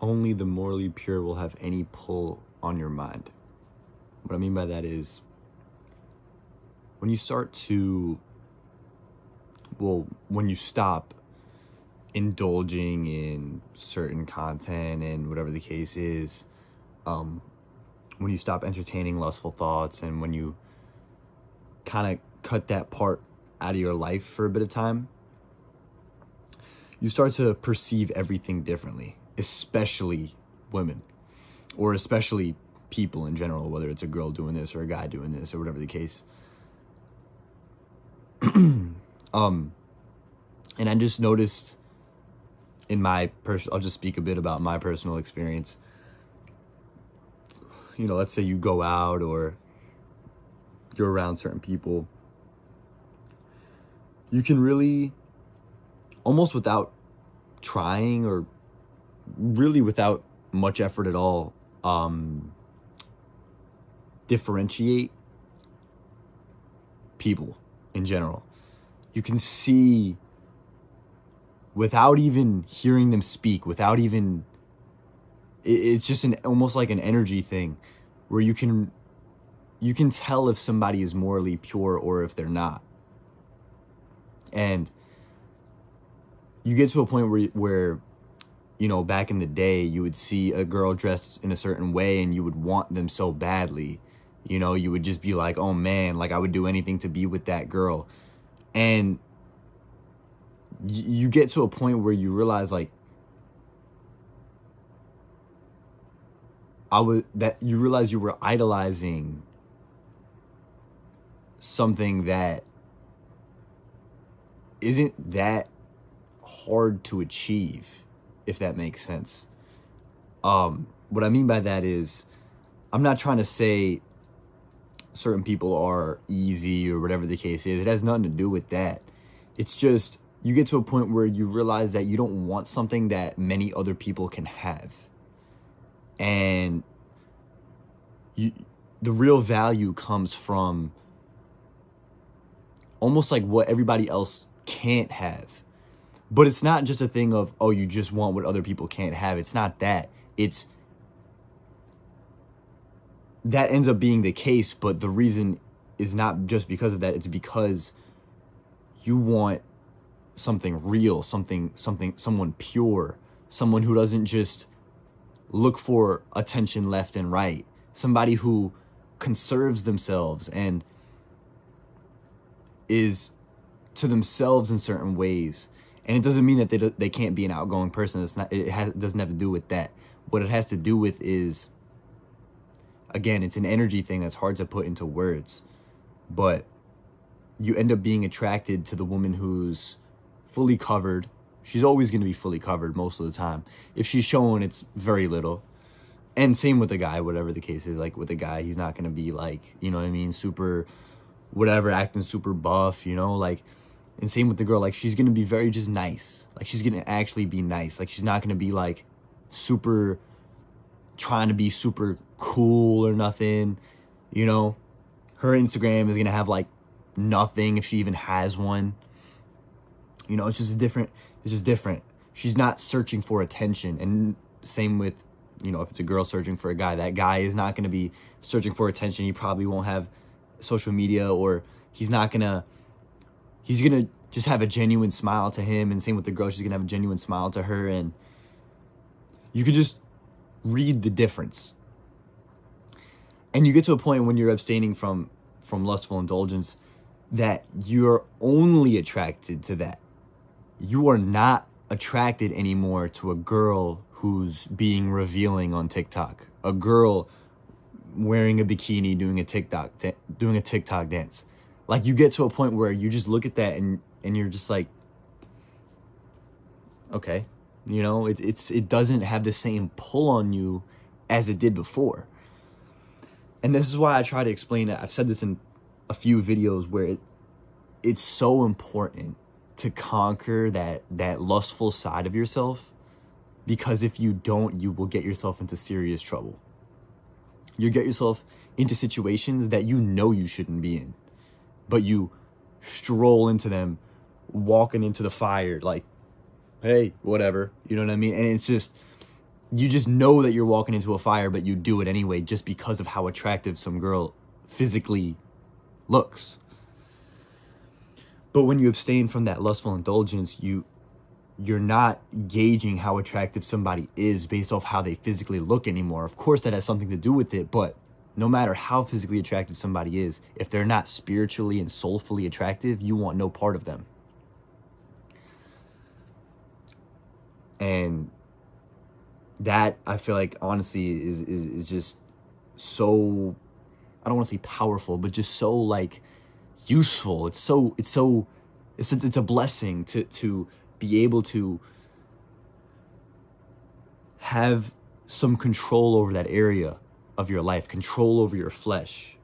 only the morally pure will have any pull on your mind. What I mean by that is, when you stop indulging in certain content and whatever the case is, when you stop entertaining lustful thoughts, and when you kind of cut that part out of your life for a bit of time, you start to perceive everything differently, especially women, or especially people in general, whether it's a girl doing this or a guy doing this or whatever the case. And I just noticed in I'll just speak a bit about my personal experience. Let's say you go out or you're around certain people, you can really, almost without trying or really without much effort at all, differentiate people in general. You can see, without even hearing them speak, it's just almost like an energy thing, where you can tell if somebody is morally pure or if they're not. And you get to a point where back in the day, you would see a girl dressed in a certain way and you would want them so badly. You would just be like, oh man, like I would do anything to be with that girl. And you get to a point where you realize, like, you realize you were idolizing something that isn't that hard to achieve, if that makes sense. What I mean by that is, I'm not trying to say certain people are easy or whatever the case is. It has nothing to do with that. It's just, you get to a point where you realize that you don't want something that many other people can have. And the real value comes from almost like what everybody else can't have. But it's not just a thing of, oh, you just want what other people can't have. It's not that. That ends up being the case, but the reason is not just because of that. It's because you want something real, someone pure, someone who doesn't just look for attention left and right, somebody who conserves themselves and is to themselves in certain ways. And it doesn't mean that they can't be an outgoing person. It doesn't have to do with that. What it has to do with is, again, it's an energy thing that's hard to put into words, but you end up being attracted to the woman who's fully covered. She's always going to be fully covered most of the time. If she's showing, it's very little. And same with the guy, whatever the case is. Like with the guy, he's not going to be like, you know what I mean, super whatever, acting super buff, like. And same with the girl, like she's going to be very just nice. Like she's going to actually be nice. Like she's not going to be like super trying to be super cool or nothing. Her Instagram is going to have like nothing if she even has one. It's just different. She's not searching for attention. And same with, if it's a girl searching for a guy, that guy is not going to be searching for attention. He probably won't have social media, or he's going to just have a genuine smile to him. And same with the girl, she's going to have a genuine smile to her. And you could just read the difference. And you get to a point when you're abstaining from lustful indulgence that you're only attracted to that. You are not attracted anymore to a girl who's being revealing on TikTok, a girl wearing a bikini doing a TikTok dance. Like you get to a point where you just look at that and you're just like, okay, it doesn't have the same pull on you as it did before. And this is why I try to explain it. I've said this in a few videos where it's so important to conquer that lustful side of yourself, because if you don't, you will get yourself into serious trouble. You get yourself into situations that you shouldn't be in, but you stroll into them, walking into the fire like, hey, whatever, you know what I mean? And it's just, you just know that you're walking into a fire, but you do it anyway just because of how attractive some girl physically looks. But when you abstain from that lustful indulgence, you're not gauging how attractive somebody is based off how they physically look anymore. Of course, that has something to do with it, but no matter how physically attractive somebody is, if they're not spiritually and soulfully attractive, you want no part of them. And that, I feel like, honestly, is just so, I don't want to say powerful, but just so, like, useful. It's a blessing to be able to have some control over that area of your life, control over your flesh,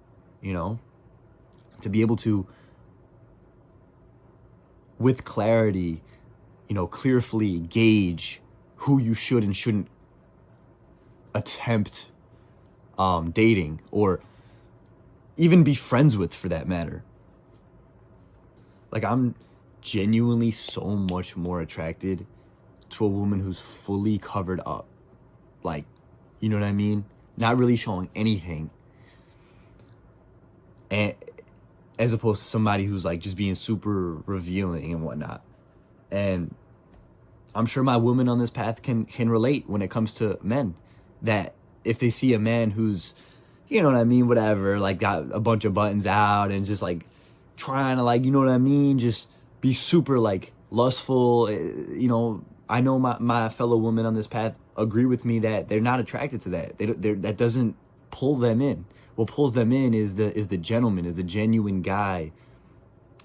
you know, to be able to, with clarity, you know, clearly gauge who you should and shouldn't attempt dating, or even be friends with, for that matter. Like, I'm genuinely so much more attracted to a woman who's fully covered up. Like, you know what I mean? Not really showing anything. And as opposed to somebody who's like just being super revealing and whatnot. And I'm sure my women on this path can relate when it comes to men, that if they see a man who's, you know what I mean, whatever, like got a bunch of buttons out and just like trying to, like, you know what I mean, just be super like lustful, you know, I know my fellow women on this path agree with me that they're not attracted to that. That doesn't pull them in. What pulls them in is the gentleman, is a genuine guy,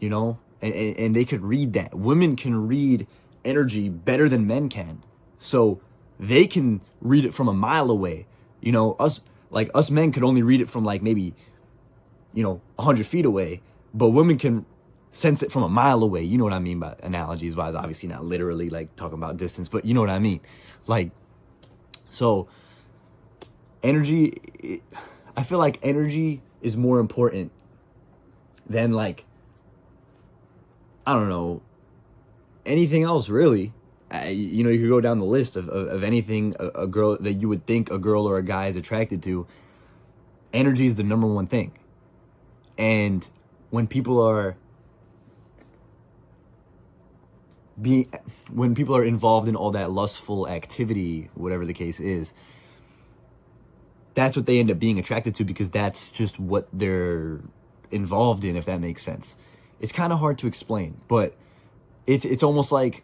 you know, and they could read that. Women can read energy better than men can, so they can read it from a mile away. You know, us men could only read it from like maybe, you know, 100 feet away, but women can sense it from a mile away. You know what I mean by analogies wise, obviously not literally like talking about distance, but you know what I mean. Like, so energy, I feel like energy is more important than, like, I don't know, anything else really. You know, you could go down the list of anything a girl that you would think a girl or a guy is attracted to. Energy is the number one thing. And when people are involved in all that lustful activity, whatever the case is, that's what they end up being attracted to, because that's just what they're involved in, if that makes sense. It's kind of hard to explain, but it's almost like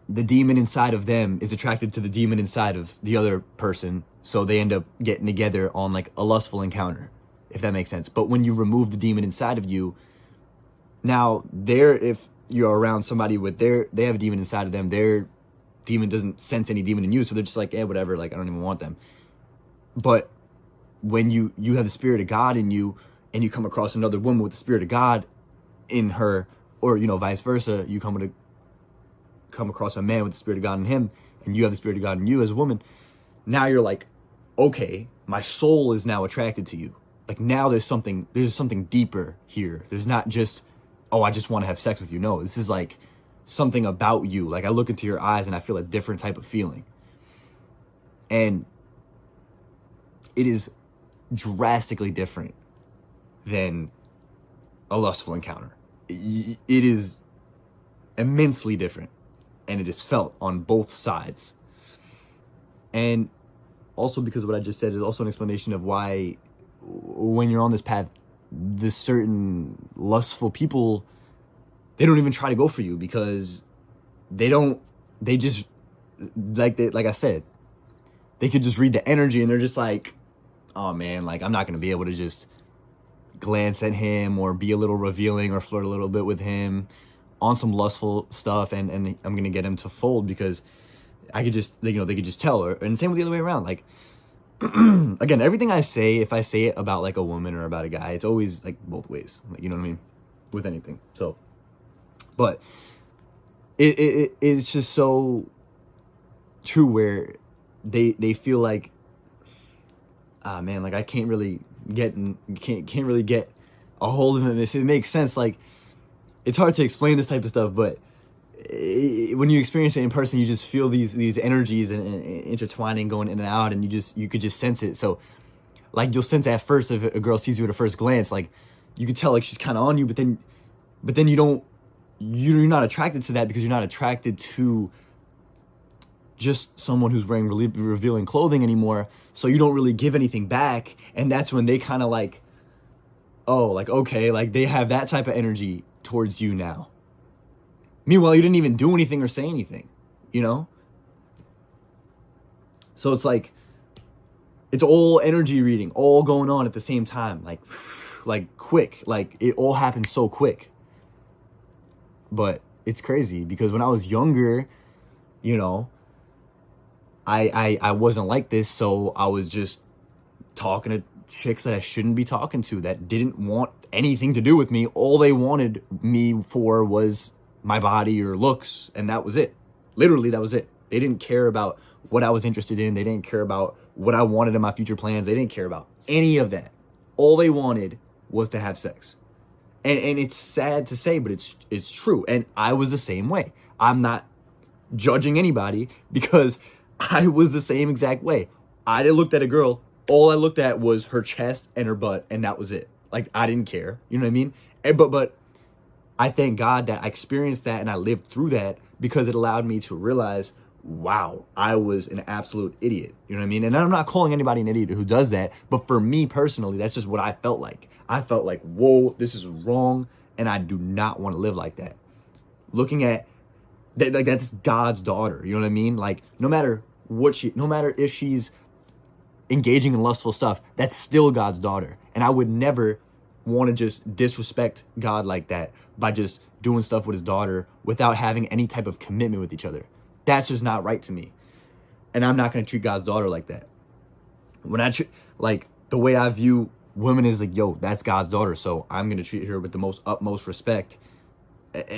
the demon inside of them is attracted to the demon inside of the other person, so they end up getting together on like a lustful encounter, if that makes sense. But when you remove the demon inside of you, now if you're around somebody with they have a demon inside of them, their demon doesn't sense any demon in you, so they're just like, whatever, like, I don't even want them. But when you have the Spirit of God in you, and you come across another woman with the Spirit of God in her, or, you know, vice versa, you come across a man with the Spirit of God in him, and you have the Spirit of God in you as a woman, now you're like, okay, my soul is now attracted to you. Like, now there's something deeper here. There's not just, oh, I just want to have sex with you. No, this is like something about you. Like, I look into your eyes and I feel a different type of feeling. And it is drastically different than a lustful encounter. It is immensely different, and it is felt on both sides. And also, because of what I just said, is also an explanation of why, when you're on this path, this certain lustful people, they don't even try to go for you, because they just, like I said, they could just read the energy, and they're just like, oh man, like, I'm not going to be able to just glance at him or be a little revealing or flirt a little bit with him on some lustful stuff, and I'm going to get him to fold, because I could just, you know, they could just tell. And same with the other way around. Like, again, everything I say, if I say it about like a woman or about a guy, it's always like both ways, like, you know what I mean, with anything. So, but it's just so true, where they feel like, ah man, like, I can't really get a hold of him, if it makes sense. Like, it's hard to explain this type of stuff, but when you experience it in person, you just feel these energies and intertwining, going in and out, and you could just sense it. So like you'll sense at first if a girl sees you at a first glance, like you could tell like she's kind of on you, but then you're not attracted to that because you're not attracted to just someone who's wearing really revealing clothing anymore. So you don't really give anything back, and that's when they kind of like, oh, like okay, like they have that type of energy towards you now. Meanwhile, you didn't even do anything or say anything, you know? So it's like, it's all energy reading, all going on at the same time, like quick, like it all happens so quick. But it's crazy because when I was younger, you know, I wasn't like this, so I was just talking to chicks that I shouldn't be talking to, that didn't want anything to do with me. All they wanted me for was my body or looks, and that was it. Literally, that was it. They didn't care about what I was interested in. They didn't care about what I wanted in my future plans. They didn't care about any of that. All they wanted was to have sex. And it's sad to say, but it's true. And I was the same way. I'm not judging anybody because I was the same exact way. I looked at a girl, all I looked at was her chest and her butt, and that was it. Like, I didn't care. You know what I mean? But I thank God that I experienced that and I lived through that because it allowed me to realize, wow, I was an absolute idiot. You know what I mean? And I'm not calling anybody an idiot who does that, but for me personally, that's just what I felt like. I felt like, whoa, this is wrong, and I do not want to live like that. Looking at that, like, that's God's daughter. You know what I mean? Like, no matter if she's engaging in lustful stuff, that's still God's daughter. And I would never want to just disrespect God like that by just doing stuff with his daughter without having any type of commitment with each other. That's just not right to me. And I'm not going to treat God's daughter like that. When like the way I view women is like, yo, that's God's daughter. So I'm going to treat her with the utmost respect.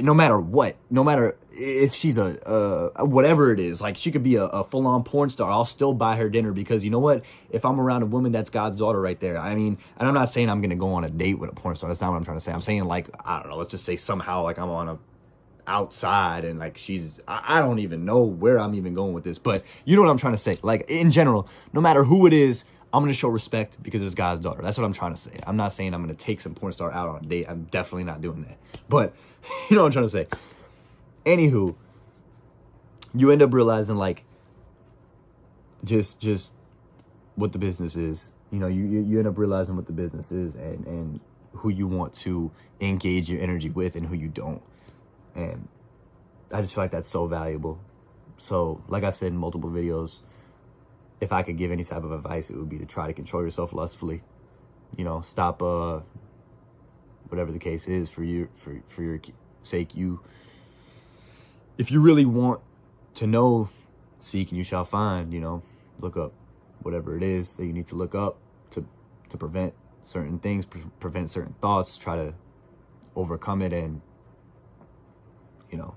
No matter what, no matter if she's a whatever it is, like she could be a full-on porn star, I'll still buy her dinner because you know what? If I'm around a woman, that's God's daughter right there. I mean, and I'm not saying I'm going to go on a date with a porn star. That's not what I'm trying to say. I'm saying like, I don't know, let's just say somehow like I'm on a outside and like I don't even know where I'm even going with this, but you know what I'm trying to say. Like in general, no matter who it is, I'm going to show respect because it's God's daughter. That's what I'm trying to say. I'm not saying I'm going to take some porn star out on a date. I'm definitely not doing that. But you know what I'm trying to say. Anywho, you end up realizing like just what the business is. You know, you end up realizing what the business is and who you want to engage your energy with and who you don't. And I just feel like that's so valuable. So like I've said in multiple videos, if I could give any type of advice, it would be to try to control yourself lustfully. You know, stop whatever the case is for your sake. If you really want to know, seek and you shall find. You know, look up whatever it is that you need to look up to prevent certain things, prevent certain thoughts, try to overcome it, and you know,